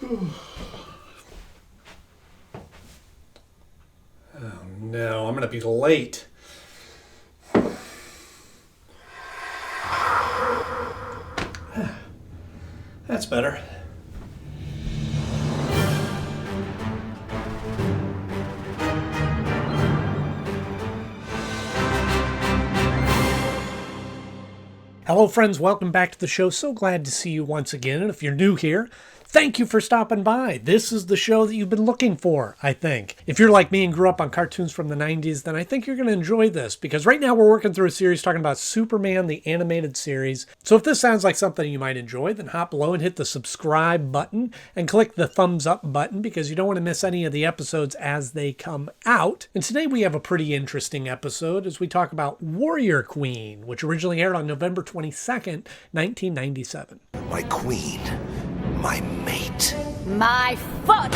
Oh no, I'm going to be late. That's better. Hello friends, welcome back to the show. So glad to see you once again. And if you're new here, thank you for stopping by. This is the show that you've been looking for, I think. If you're like me and grew up on cartoons from the 90s, then I think you're going to enjoy this, because right now we're working through a series talking about Superman, the animated series. So if this sounds like something you might enjoy, then hop below and hit the subscribe button and click the thumbs up button, because you don't want to miss any of the episodes as they come out. And today we have a pretty interesting episode as we talk about Warrior Queen, which originally aired on November 22nd, 1997. My queen. My mate. My foot!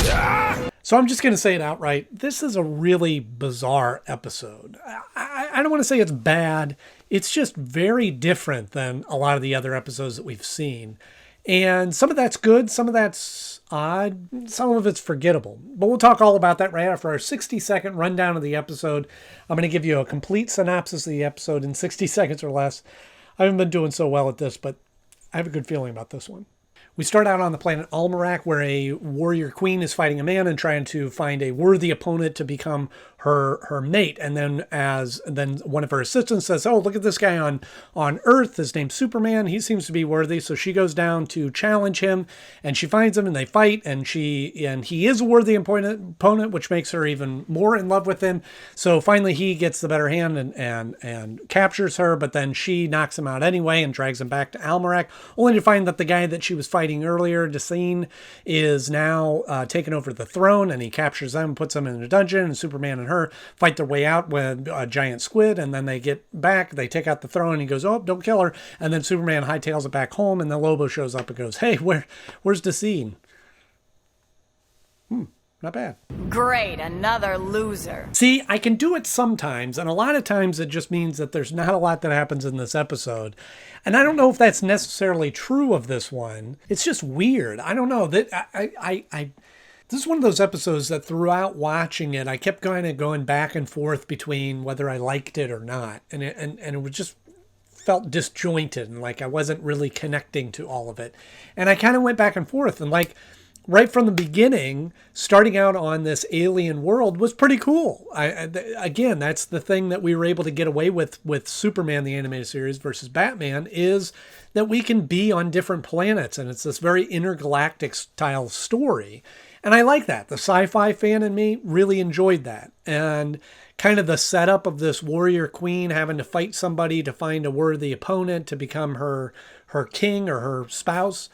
So I'm just going to say it outright. This is a really bizarre episode. I don't want to say it's bad. It's just very different than a lot of the other episodes that we've seen. And some of that's good, some of that's odd, some of it's forgettable. But we'll talk all about that right after our 60-second rundown of the episode. I'm going to give you a complete synopsis of the episode in 60 seconds or less. I haven't been doing so well at this, but I have a good feeling about this one. We start out on the planet Almerac, where a warrior queen is fighting a man and trying to find a worthy opponent to become her mate. And then one of her assistants says, "Oh, look at this guy on Earth. His name's Superman. He seems to be worthy." So she goes down to challenge him, and she finds him, and they fight, and he is a worthy opponent, which makes her even more in love with him. So finally he gets the better hand and captures her, but then she knocks him out anyway and drags him back to Almerac, only to find that the guy that she was fighting earlier, Dacine, is now taken over the throne, and he captures them, puts them in a dungeon, and Superman and her fight their way out with a giant squid, and then they get back, they take out the throne, and he goes, "Oh, don't kill her," and then Superman hightails it back home, and then Lobo shows up and goes, "Hey, where's Dacine?" Not bad. Great, another loser. See, I can do it sometimes, and a lot of times it just means that there's not a lot that happens in this episode. And I don't know if that's necessarily true of this one. It's just weird. I don't know. That this is one of those episodes that throughout watching it, I kept kind of going back and forth between whether I liked it or not. And it was just felt disjointed, and like I wasn't really connecting to all of it. And I kind of went back and forth, and like right from the beginning, starting out on this alien world was pretty cool. Again, that's the thing that we were able to get away with Superman, the animated series, versus Batman, is that we can be on different planets, and it's this very intergalactic style story. And I like that. The sci-fi fan in me really enjoyed that. And kind of the setup of this warrior queen having to fight somebody to find a worthy opponent to become her king or her spouse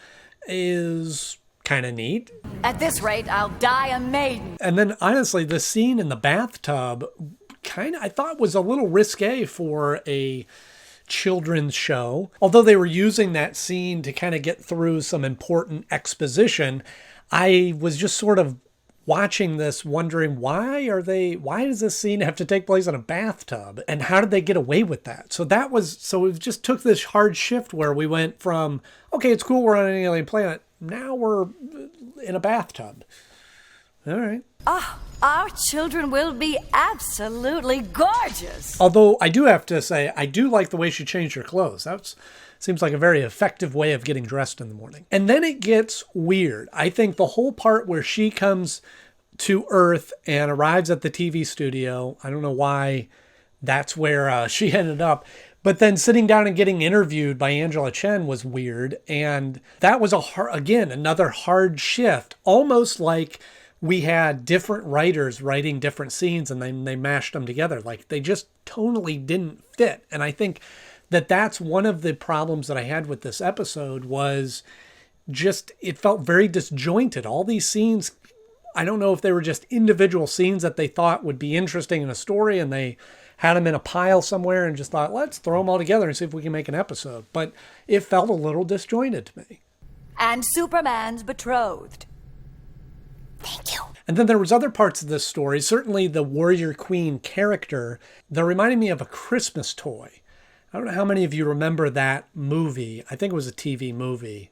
is kind of neat. At this rate, I'll die a maiden. And then honestly, the scene in the bathtub I thought was a little risque for a children's show. Although they were using that scene to kind of get through some important exposition, I was just sort of watching this wondering, why does this scene have to take place in a bathtub, and how did they get away with that? So it just took this hard shift where we went from, okay, it's cool, we're on an alien planet, now we're in a bathtub. All right. Our children will be absolutely gorgeous. Although I do have to say, I do like the way she changed her clothes. That seems like a very effective way of getting dressed in the morning. And then it gets weird. I think the whole part where she comes to Earth and arrives at the TV studio, I don't know why that's where she ended up, but then sitting down and getting interviewed by Angela Chen was weird. And that was another hard shift, almost like we had different writers writing different scenes and then they mashed them together. Like they just tonally didn't fit. And I think that's one of the problems that I had with this episode was just, it felt very disjointed. All these scenes, I don't know if they were just individual scenes that they thought would be interesting in a story and they had them in a pile somewhere and just thought, let's throw them all together and see if we can make an episode. But it felt a little disjointed to me. And Superman's betrothed. Thank you. And then there was other parts of this story, certainly the Warrior Queen character, that reminded me of a Christmas Toy. I don't know how many of you remember that movie. I think it was a TV movie.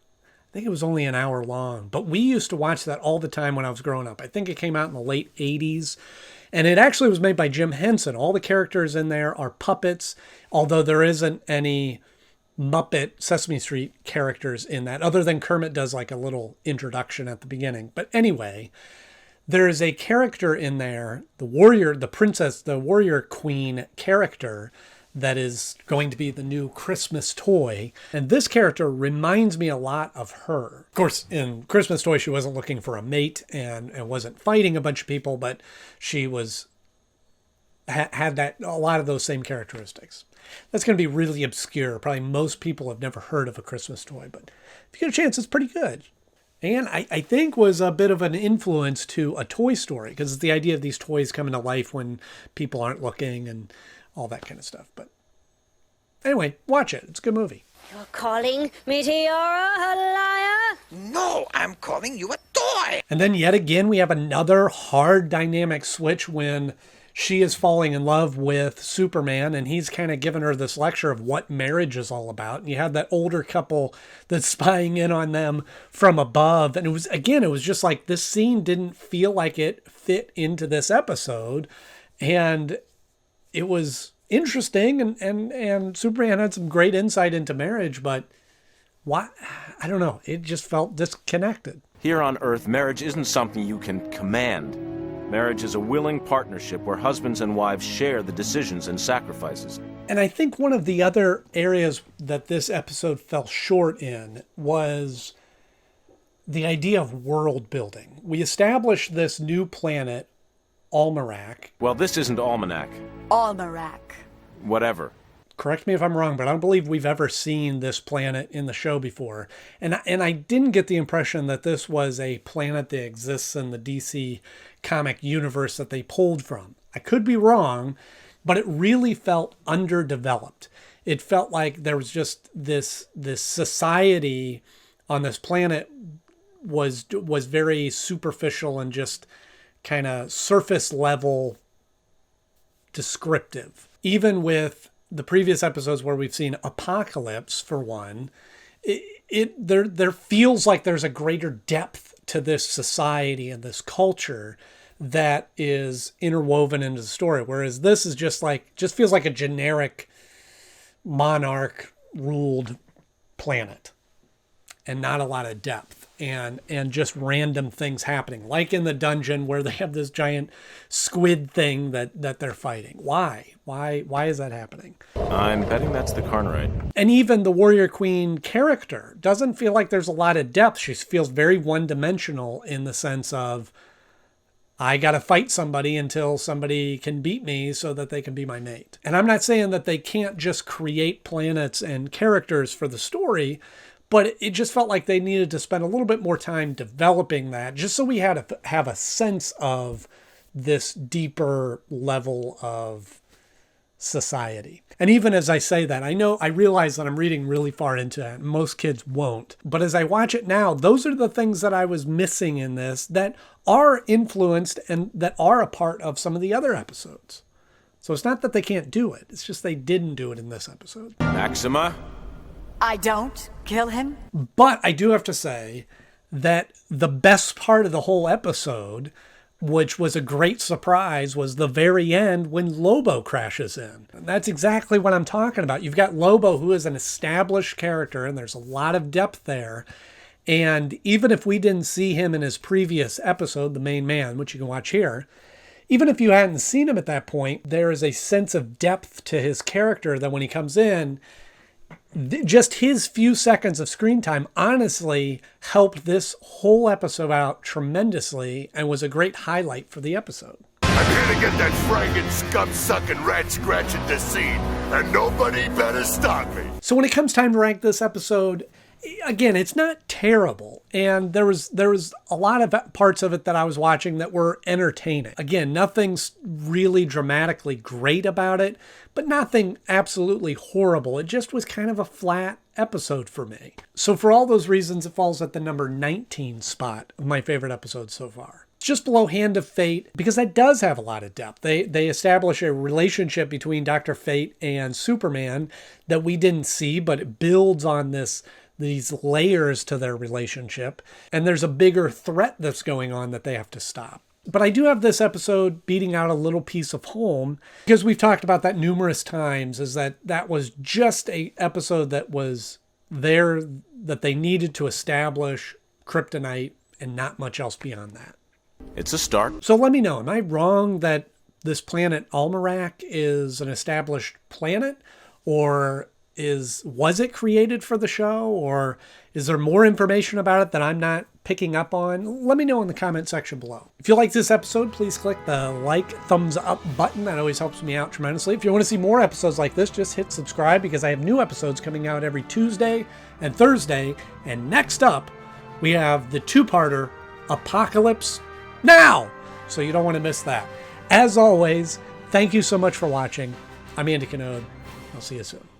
think it was only an hour long, but we used to watch that all the time when I was growing up. I think it came out in the late 80s, and it actually was made by Jim Henson. All the characters in there are puppets, although there isn't any Muppet Sesame Street characters in that, other than Kermit does like a little introduction at the beginning. But anyway, there is a character in there, the warrior queen character, that is going to be the new Christmas toy. And this character reminds me a lot of her. Of course, in Christmas Toy, she wasn't looking for a mate and wasn't fighting a bunch of people, but she had a lot of those same characteristics. That's going to be really obscure. Probably most people have never heard of A Christmas Toy, but if you get a chance, it's pretty good. And I think was a bit of an influence to A Toy Story, because it's the idea of these toys coming to life when people aren't looking and all that kind of stuff. But anyway, watch it. It's a good movie. You're calling me Tiara a liar? No, I'm calling you a toy. And then yet again, we have another hard dynamic switch when she is falling in love with Superman, and he's kind of giving her this lecture of what marriage is all about. And you have that older couple that's spying in on them from above. And it was just like this scene didn't feel like it fit into this episode. And it was interesting, and Superman had some great insight into marriage, but why? I don't know. It just felt disconnected. Here on Earth, marriage isn't something you can command. Marriage is a willing partnership where husbands and wives share the decisions and sacrifices. And I think one of the other areas that this episode fell short in was the idea of world building. We established this new planet, Almanac. Well, this isn't Almanac. Almanac. Whatever. Correct me if I'm wrong, but I don't believe we've ever seen this planet in the show before. And I didn't get the impression that this was a planet that exists in the DC comic universe that they pulled from. I could be wrong, but it really felt underdeveloped. It felt like there was just this society on this planet was very superficial and just kind of surface level descriptive. Even with the previous episodes where we've seen Apocalypse, for one, there feels like there's a greater depth to this society and this culture that is interwoven into the story. Whereas this is just feels like a generic monarch ruled planet and not a lot of depth. And just random things happening, like in the dungeon where they have this giant squid thing that they're fighting. Why is that happening? I'm betting that's the Carnarite. And even the Warrior Queen character doesn't feel like there's a lot of depth. She feels very one-dimensional in the sense of, I got to fight somebody until somebody can beat me so that they can be my mate. And I'm not saying that they can't just create planets and characters for the story, but it just felt like they needed to spend a little bit more time developing that, just so we had to have a sense of this deeper level of society. And even as I say that, I realize that I'm reading really far into it. Most kids won't. But as I watch it now, those are the things that I was missing in this that are influenced and that are a part of some of the other episodes. So it's not that they can't do it. It's just they didn't do it in this episode. Maxima? I don't kill him. But I do have to say that the best part of the whole episode, which was a great surprise, was the very end when Lobo crashes in. And that's exactly what I'm talking about. You've got Lobo, who is an established character, and there's a lot of depth there. And even if we didn't see him in his previous episode, The Main Man, which you can watch here, even if you hadn't seen him at that point, there is a sense of depth to his character that when he comes in, just his few seconds of screen time honestly helped this whole episode out tremendously and was a great highlight for the episode. I'm here to get that fragging, scum-sucking, rat-scratching deceit, and nobody better stop me. So when it comes time to rank this episode, again, it's not terrible. And there was a lot of parts of it that I was watching that were entertaining. Again, nothing's really dramatically great about it, but nothing absolutely horrible. It just was kind of a flat episode for me. So for all those reasons, it falls at the number 19 spot of my favorite episodes so far. It's just below Hand of Fate because that does have a lot of depth. They establish a relationship between Dr. Fate and Superman that we didn't see, but it builds on this these layers to their relationship, and there's a bigger threat that's going on that they have to stop. But I do have this episode beating out a little piece of home, because we've talked about that numerous times, is that was just a episode that was there that they needed to establish kryptonite and not much else beyond that. It's a start. So let me know, am I wrong that this planet Almerac is an established planet, or was it created for the show, or is there more information about it that I'm not picking up on? Let me know in the comment section below. If you like this episode, please click the like, thumbs up button. That always helps me out tremendously. If you want to see more episodes like this, just hit subscribe, because I have new episodes coming out every Tuesday and Thursday. And next up, we have the two-parter Apocalypse Now! So you don't want to miss that. As always, thank you so much for watching. I'm Andy Knode. I'll see you soon.